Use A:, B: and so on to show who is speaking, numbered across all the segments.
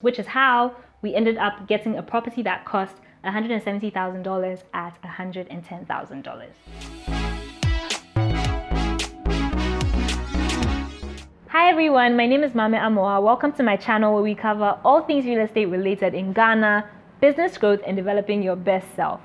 A: which is how we ended up getting a property that cost $170,000 at $110,000. Hi everyone, my name is Amoaa. Welcome to my channel where we cover all things real estate related in Ghana, business growth, and developing your best self.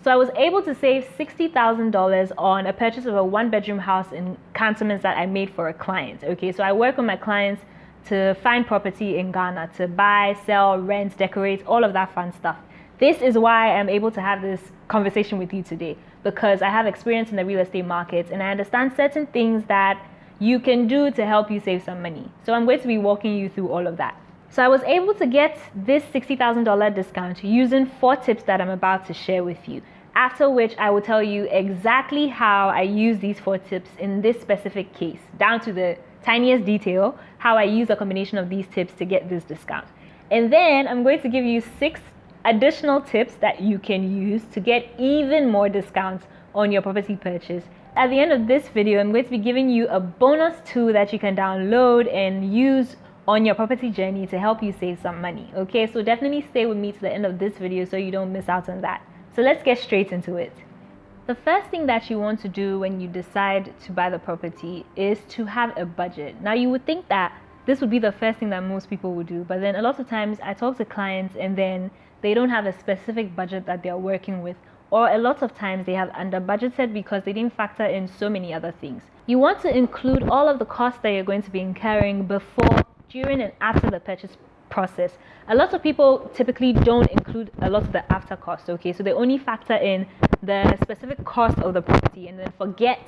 A: So I was able to save $60,000 on a purchase of a one-bedroom house in cantonments that I made for a client. Okay, so I work with my clients to find property in Ghana, to buy, sell, rent, decorate, all of that fun stuff. This is why I'm able to have this conversation with you today, because I have experience in the real estate market and I understand certain things that you can do to help you save some money. So I'm going to be walking you through all of that. So I was able to get this $60,000 discount using 4 tips that I'm about to share with you. After which I will tell you exactly how I use these 4 tips in this specific case, down to the tiniest detail, how I use a combination of these tips to get this discount. And then I'm going to give you 6 additional tips that you can use to get even more discounts on your property purchase. At the end of this video, I'm going to be giving you a bonus tool that you can download and use on your property journey to help you save some money. Okay, so definitely stay with me to the end of this video so you don't miss out on that. So let's get straight into it. The first thing that you want to do when you decide to buy the property is to have a budget. Now you would think that this would be the first thing that most people would do, but then a lot of times I talk to clients and then they don't have a specific budget that they're working with, or a lot of times they have under budgeted because they didn't factor in so many other things. You want to include all of the costs that you're going to be incurring before, during, and after the purchase process. A lot of people typically don't include a lot of the after costs, okay? So they only factor in the specific cost of the property and then forget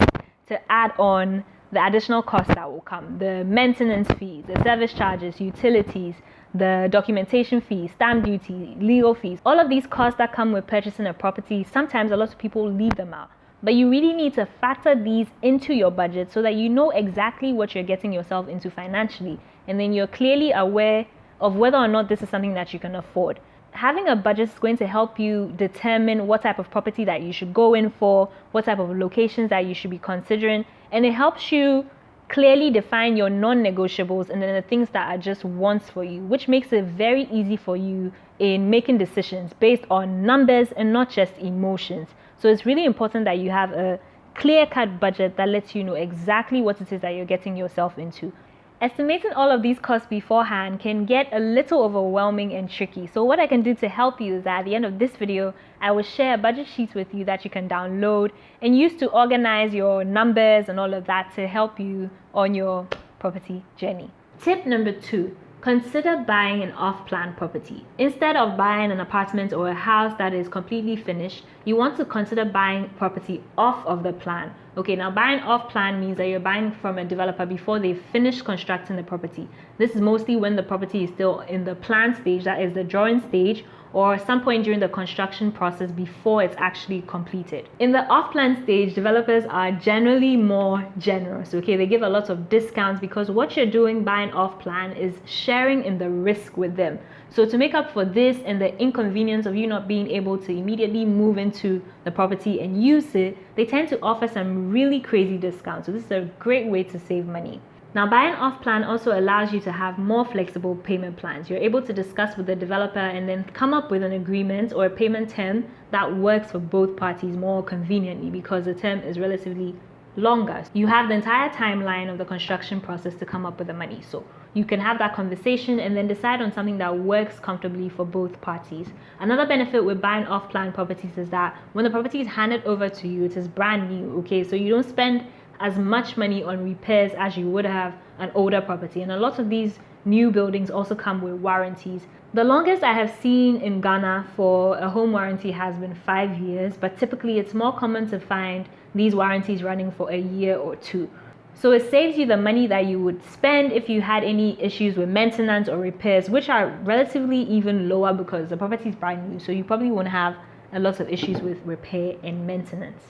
A: to add on the additional costs that will come. The maintenance fees, the service charges, utilities, the documentation fees, stamp duty, legal fees, all of these costs that come with purchasing a property, sometimes a lot of people leave them out. But you really need to factor these into your budget so that you know exactly what you're getting yourself into financially, and then you're clearly aware of whether or not this is something that you can afford. Having a budget is going to help you determine what type of property that you should go in for, what type of locations that you should be considering, and it helps you clearly define your non-negotiables and then the things that are just wants for you, which makes it very easy for you in making decisions based on numbers and not just emotions. So it's really important that you have a clear-cut budget that lets you know exactly what it is that you're getting yourself into. Estimating all of these costs beforehand can get a little overwhelming and tricky. So what I can do to help you is that at the end of this video, I will share a budget sheet with you that you can download and use to organize your numbers and all of that to help you on your property journey. Tip number 2. Consider buying an off-plan property. Instead of buying an apartment or a house that is completely finished, you want to consider buying property off of the plan. Okay, now buying off-plan means that you're buying from a developer before they've finished constructing the property. This is mostly when the property is still in the plan stage, that is the drawing stage, or some point during the construction process before it's actually completed. In the off-plan stage, developers are generally more generous, okay? They give a lot of discounts because what you're doing buying off-plan is sharing in the risk with them. So to make up for this and the inconvenience of you not being able to immediately move into the property and use it, they tend to offer some really crazy discounts. So this is a great way to save money. Now, buying off-plan also allows you to have more flexible payment plans. You're able to discuss with the developer and then come up with an agreement or a payment term that works for both parties more conveniently because the term is relatively longer. You have the entire timeline of the construction process to come up with the money. So you can have that conversation and then decide on something that works comfortably for both parties. Another benefit with buying off-plan properties is that when the property is handed over to you, it is brand new, okay? So you don't spend as much money on repairs as you would have an older property. And a lot of these new buildings also come with warranties. The longest I have seen in Ghana for a home warranty has been 5 years, but typically it's more common to find these warranties running for a year or 2. So it saves you the money that you would spend if you had any issues with maintenance or repairs, which are relatively even lower because the property is brand new. So you probably won't have a lot of issues with repair and maintenance.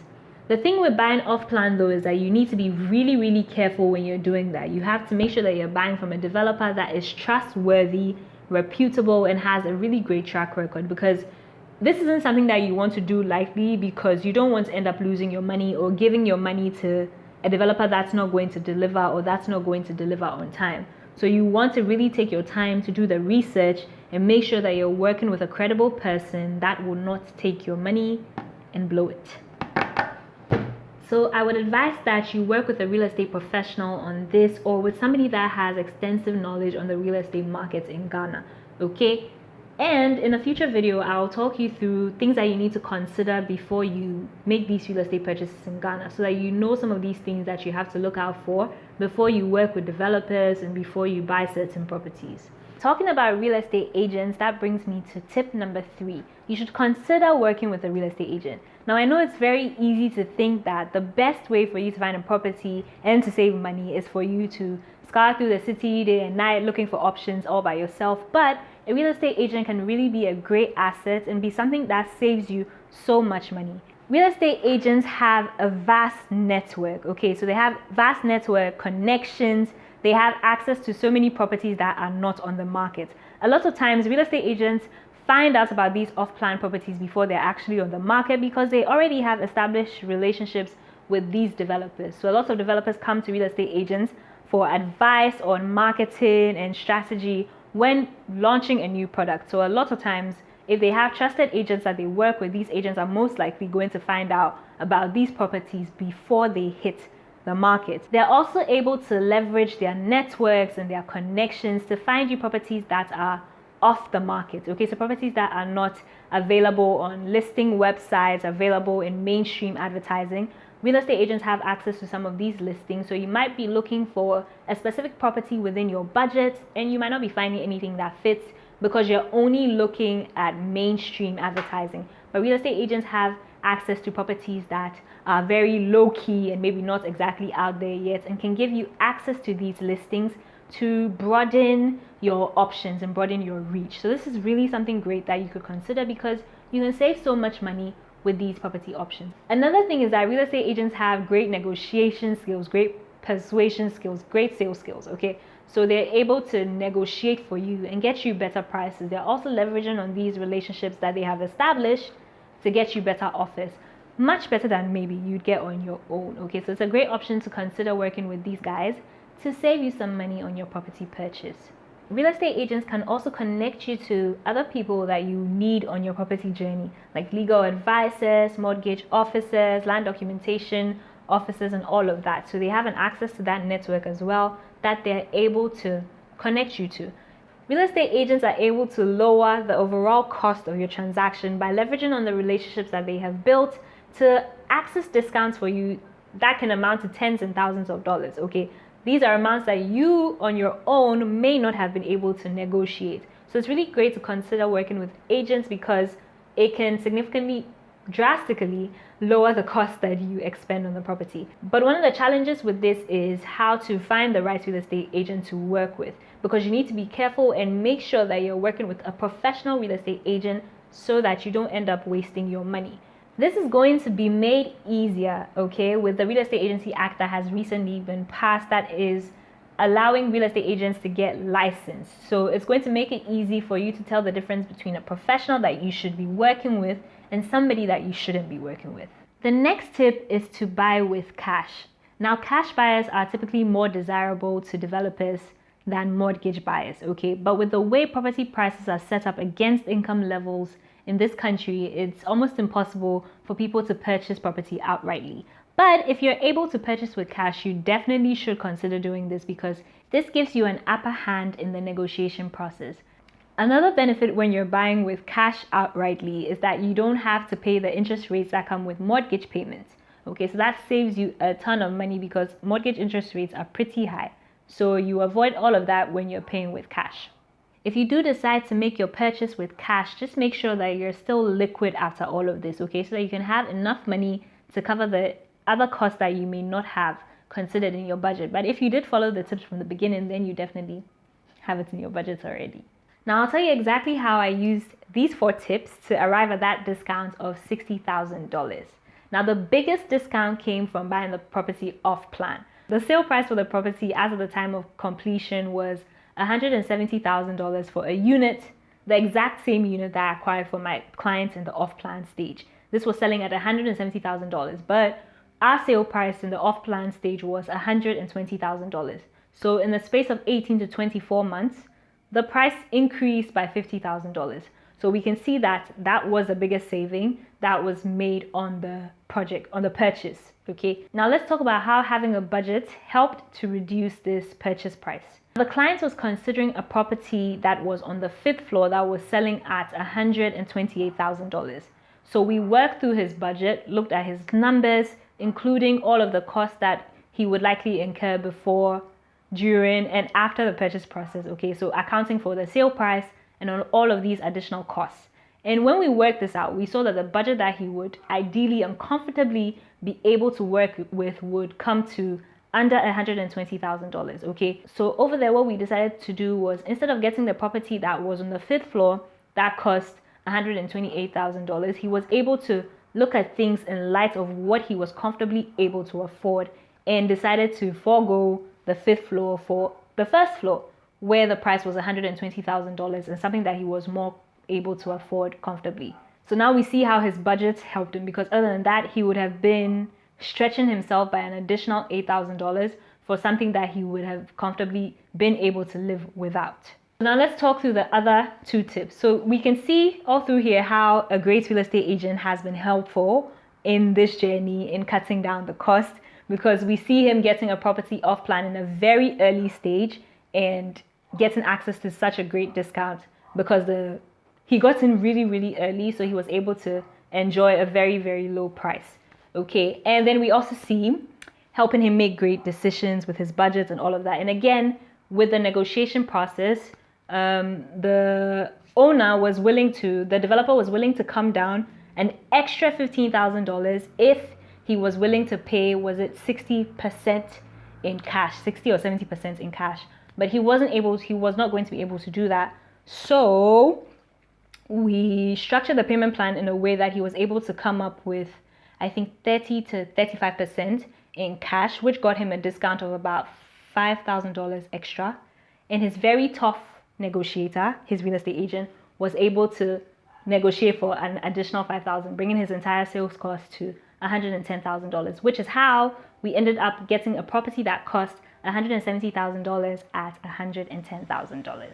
A: The thing with buying off-plan though is that you need to be really, really careful when you're doing that. You have to make sure that you're buying from a developer that is trustworthy, reputable, and has a really great track record, because this isn't something that you want to do lightly, because you don't want to end up losing your money or giving your money to a developer that's not going to deliver or that's not going to deliver on time. So you want to really take your time to do the research and make sure that you're working with a credible person that will not take your money and blow it. So I would advise that you work with a real estate professional on this, or with somebody that has extensive knowledge on the real estate markets in Ghana, okay? And in a future video, I'll talk you through things that you need to consider before you make these real estate purchases in Ghana, so that you know some of these things that you have to look out for before you work with developers and before you buy certain properties. Talking about real estate agents, that brings me to tip number 3. You should consider working with a real estate agent. Now, I know it's very easy to think that the best way for you to find a property and to save money is for you to scour through the city day and night looking for options all by yourself, but a real estate agent can really be a great asset and be something that saves you so much money. Real estate agents have a vast network, okay? So they have vast network connections. They have access to so many properties that are not on the market. A lot of times, real estate agents find out about these off-plan properties before they're actually on the market, because they already have established relationships with these developers. So a lot of developers come to real estate agents for advice on marketing and strategy when launching a new product. So a lot of times, if they have trusted agents that they work with, these agents are most likely going to find out about these properties before they hit the market. They're also able to leverage their networks and their connections to find you properties that are off the market, okay? So properties that are not available on listing websites, available in mainstream advertising. Real estate agents have access to some of these listings, so you might be looking for a specific property within your budget and you might not be finding anything that fits because you're only looking at mainstream advertising. But real estate agents have access to properties that are very low-key and maybe not exactly out there yet, and can give you access to these listings to broaden your options and broaden your reach. So this is really something great that you could consider, because you can save so much money with these property options. Another thing is that real estate agents have great negotiation skills, great persuasion skills, great sales skills, okay? So they're able to negotiate for you and get you better prices. They're also leveraging on these relationships that they have established to get you better offers, much better than maybe you'd get on your own, okay? So it's a great option to consider working with these guys to save you some money on your property purchase. Real estate agents can also connect you to other people that you need on your property journey, like legal advisors, mortgage officers, land documentation officers, and all of that. So they have an access to that network as well that they're able to connect you to. Real estate agents are able to lower the overall cost of your transaction by leveraging on the relationships that they have built to access discounts for you that can amount to tens and thousands of dollars, okay? These are amounts that you on your own may not have been able to negotiate. So it's really great to consider working with agents, because it can significantly, drastically lower the cost that you expend on the property. But one of the challenges with this is how to find the right real estate agent to work with, because you need to be careful and make sure that you're working with a professional real estate agent so that you don't end up wasting your money. This is going to be made easier, okay, with the Real Estate Agency Act that has recently been passed, that is allowing real estate agents to get licensed. So it's going to make it easy for you to tell the difference between a professional that you should be working with and somebody that you shouldn't be working with. The next tip is to buy with cash. Now, cash buyers are typically more desirable to developers than mortgage buyers, okay? But with the way property prices are set up against income levels in this country, it's almost impossible for people to purchase property outrightly. But if you're able to purchase with cash, you definitely should consider doing this, because this gives you an upper hand in the negotiation process. Another benefit when you're buying with cash outrightly is that you don't have to pay the interest rates that come with mortgage payments. Okay, so that saves you a ton of money, because mortgage interest rates are pretty high. So you avoid all of that when you're paying with cash. If you do decide to make your purchase with cash, just make sure that you're still liquid after all of this, okay? So that you can have enough money to cover the other costs that you may not have considered in your budget. But if you did follow the tips from the beginning, then you definitely have it in your budget already. Now, I'll tell you exactly how I used these 4 tips to arrive at that discount of $60,000. Now, the biggest discount came from buying the property off plan. The sale price for the property as of the time of completion was $170,000 for a unit, the exact same unit that I acquired for my clients in the off-plan stage. This was selling at $170,000, but our sale price in the off-plan stage was $120,000. So in the space of 18 to 24 months, the price increased by $50,000. So we can see that that was the biggest saving that was made on the project, on the purchase. Okay, now let's talk about how having a budget helped to reduce this purchase price. The client was considering a property that was on the 5th floor that was selling at $128,000. So we worked through his budget, looked at his numbers, including all of the costs that he would likely incur before, during, and after the purchase process. Okay, so accounting for the sale price and on all of these additional costs. And when we worked this out, we saw that the budget that he would ideally and comfortably be able to work with would come to under $120,000. Okay, so over there, what we decided to do was, instead of getting the property that was on the 5th floor that cost $128,000, he was able to look at things in light of what he was comfortably able to afford, and decided to forego the 5th floor for the 1st floor, where the price was $120,000 and something that he was more able to afford comfortably. So now we see how his budget helped him, because other than that, he would have been stretching himself by an additional $8,000 for something that he would have comfortably been able to live without. Now let's talk through the other 2 tips. So we can see all through here how a great real estate agent has been helpful in this journey in cutting down the cost, because we see him getting a property off plan in a very early stage and getting access to such a great discount, because he got in really early, so he was able to enjoy a very low price. Okay, and then we also see helping him make great decisions with his budget and all of that. And again, with the negotiation process, the developer was willing to come down an extra $15,000 if he was willing to pay, was it 60% in cash, 60 or 70% in cash. But he was not going to be able to do that. So we structured the payment plan in a way that he was able to come up with, I think, 30 to 35% in cash, which got him a discount of about $5,000 extra. And his very tough negotiator, his real estate agent, was able to negotiate for an additional $5,000, bringing his entire sales cost to $110,000, which is how we ended up getting a property that cost $170,000 at $110,000.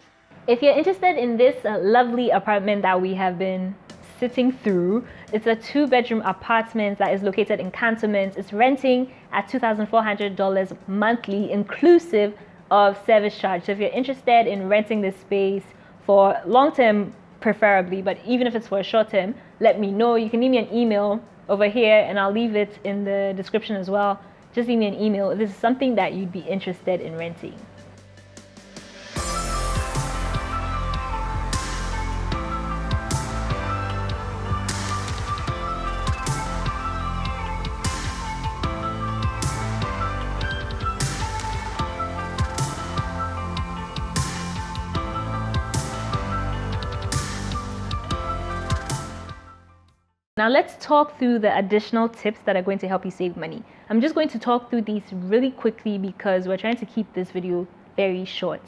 A: If you're interested in this lovely apartment that we have been sitting through, it's a 2-bedroom apartment that is located in Cantonment. It's renting at $2,400 monthly, inclusive of service charge. So if you're interested in renting this space for long term, preferably, but even if it's for a short term, let me know. You can leave me an email over here, and I'll leave it in the description as well. Just leave me an email if this is something that you'd be interested in renting. Now let's talk through the additional tips that are going to help you save money. I'm just going to talk through these really quickly because we're trying to keep this video very short.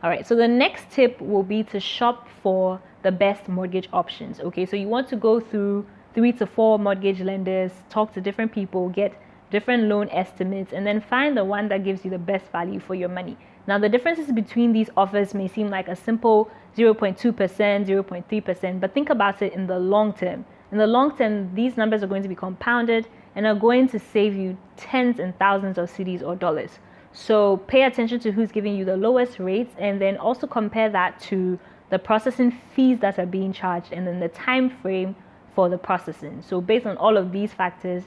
A: All right, so the next tip will be to shop for the best mortgage options. Okay, so you want to go through 3 to 4 mortgage lenders, talk to different people, get different loan estimates, and then find the one that gives you the best value for your money. Now, the differences between these offers may seem like a simple 0.2%, 0.3%, but think about it in the long term. In the long term, these numbers are going to be compounded and are going to save you tens and thousands of cedis or dollars. So pay attention to who's giving you the lowest rates, and then also compare that to the processing fees that are being charged and then the time frame for the processing. So based on all of these factors,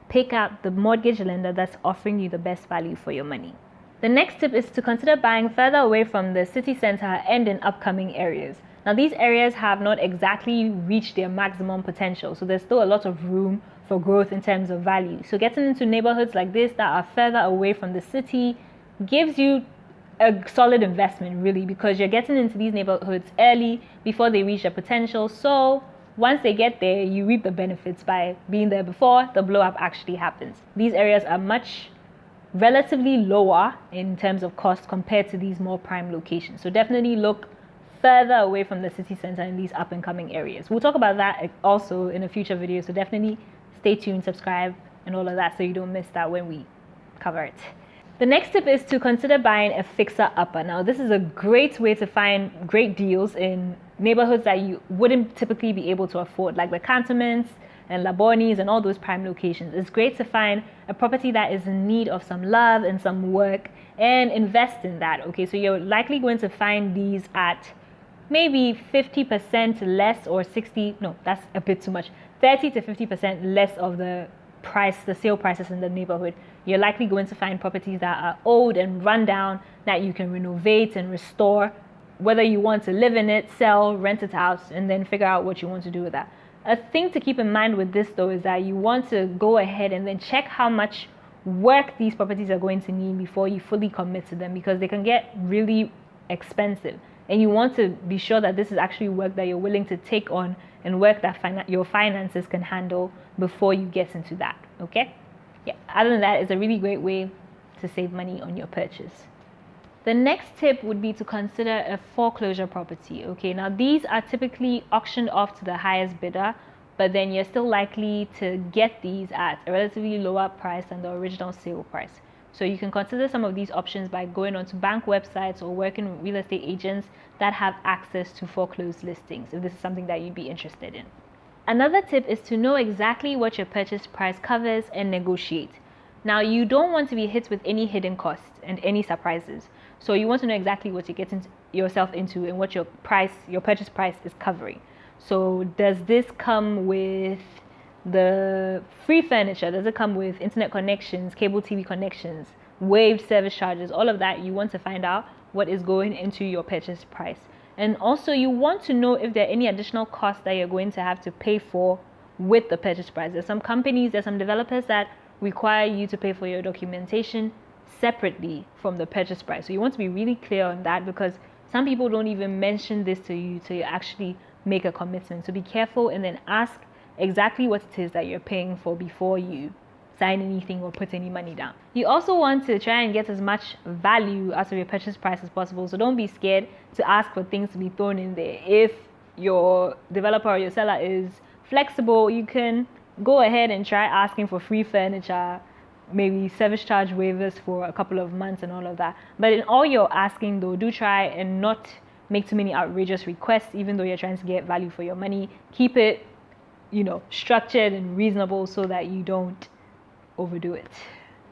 A: pick out the mortgage lender that's offering you the best value for your money. The next tip is to consider buying further away from the city center and in upcoming areas. Now, these areas have not exactly reached their maximum potential, so there's still a lot of room for growth in terms of value. So getting into neighborhoods like this that are further away from the city gives you a solid investment, really, because you're getting into these neighborhoods early before they reach their potential. So once they get there, you reap the benefits by being there before the blow up actually happens. These areas are relatively lower in terms of cost compared to these more prime locations. So definitely look further away from the city center in these up and coming areas. We'll talk about that also in a future video, so definitely stay tuned, subscribe, and all of that so you don't miss that when we cover it. The next tip is to consider buying a fixer-upper. Now, this is a great way to find great deals in neighborhoods that you wouldn't typically be able to afford, like the Cantonments and Labonis and all those prime locations. It's great to find a property that is in need of some love and some work and invest in that, okay? So you're likely going to find these at maybe 50% less or 60, no, that's a bit too much, 30 to 50% less of the sale prices in the neighborhood. You're likely going to find properties that are old and run down that you can renovate and restore, whether you want to live in it, sell, rent it out, and then figure out what you want to do with that. A thing to keep in mind with this though is that you want to go ahead and then check how much work these properties are going to need before you fully commit to them, because they can get really expensive. And you want to be sure that this is actually work that you're willing to take on and work that your finances can handle before you get into that, okay? Yeah, other than that, it's a really great way to save money on your purchase. The next tip would be to consider a foreclosure property, okay? Now, these are typically auctioned off to the highest bidder, but then you're still likely to get these at a relatively lower price than the original sale price. So you can consider some of these options by going onto bank websites or working with real estate agents that have access to foreclosed listings, if this is something that you'd be interested in. Another tip is to know exactly what your purchase price covers and negotiate. Now, you don't want to be hit with any hidden costs and any surprises. So you want to know exactly what you're getting yourself into and what your purchase price is covering. So does this come with the free furniture? Does it come with internet connections, cable TV connections, waived service charges? All of that, you want to find out what is going into your purchase price. And also you want to know if there are any additional costs that you're going to have to pay for with the purchase price. There's some developers that require you to pay for your documentation separately from the purchase price. So you want to be really clear on that, because some people don't even mention this to you till you actually make a commitment. So be careful and then ask exactly what it is that you're paying for before you sign anything or put any money down. You also want to try and get as much value out of your purchase price as possible. So don't be scared to ask for things to be thrown in there. If your developer or your seller is flexible, you can go ahead and try asking for free furniture, maybe service charge waivers for a couple of months and all of that. But in all you're asking though, do try and not make too many outrageous requests, even though you're trying to get value for your money. Keep it, structured and reasonable so that you don't overdo it.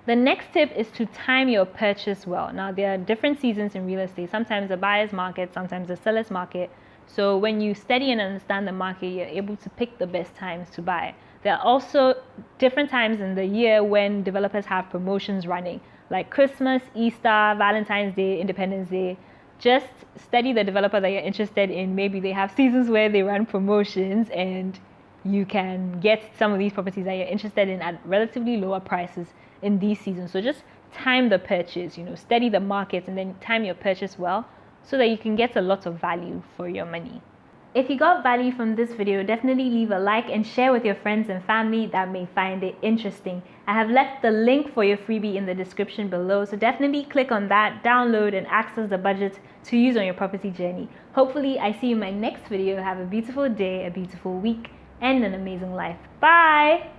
A: The next tip is to time your purchase well. Now, there are different seasons in real estate. Sometimes the buyer's market, sometimes the seller's market. So when you study and understand the market, you're able to pick the best times to buy. There are also different times in the year when developers have promotions running, like Christmas, Easter, Valentine's Day, Independence Day. Just study the developer that you're interested in. Maybe they have seasons where they run promotions and you can get some of these properties that you're interested in at relatively lower prices in these seasons. So just time the purchase, study the markets and then time your purchase well so that you can get a lot of value for your money. If you got value from this video, definitely leave a like and share with your friends and family that may find it interesting. I have left the link for your freebie in the description below, so definitely click on that, download and access the budget to use on your property journey. Hopefully I see you in my next video. Have a beautiful day, a beautiful week, and an amazing life. Bye!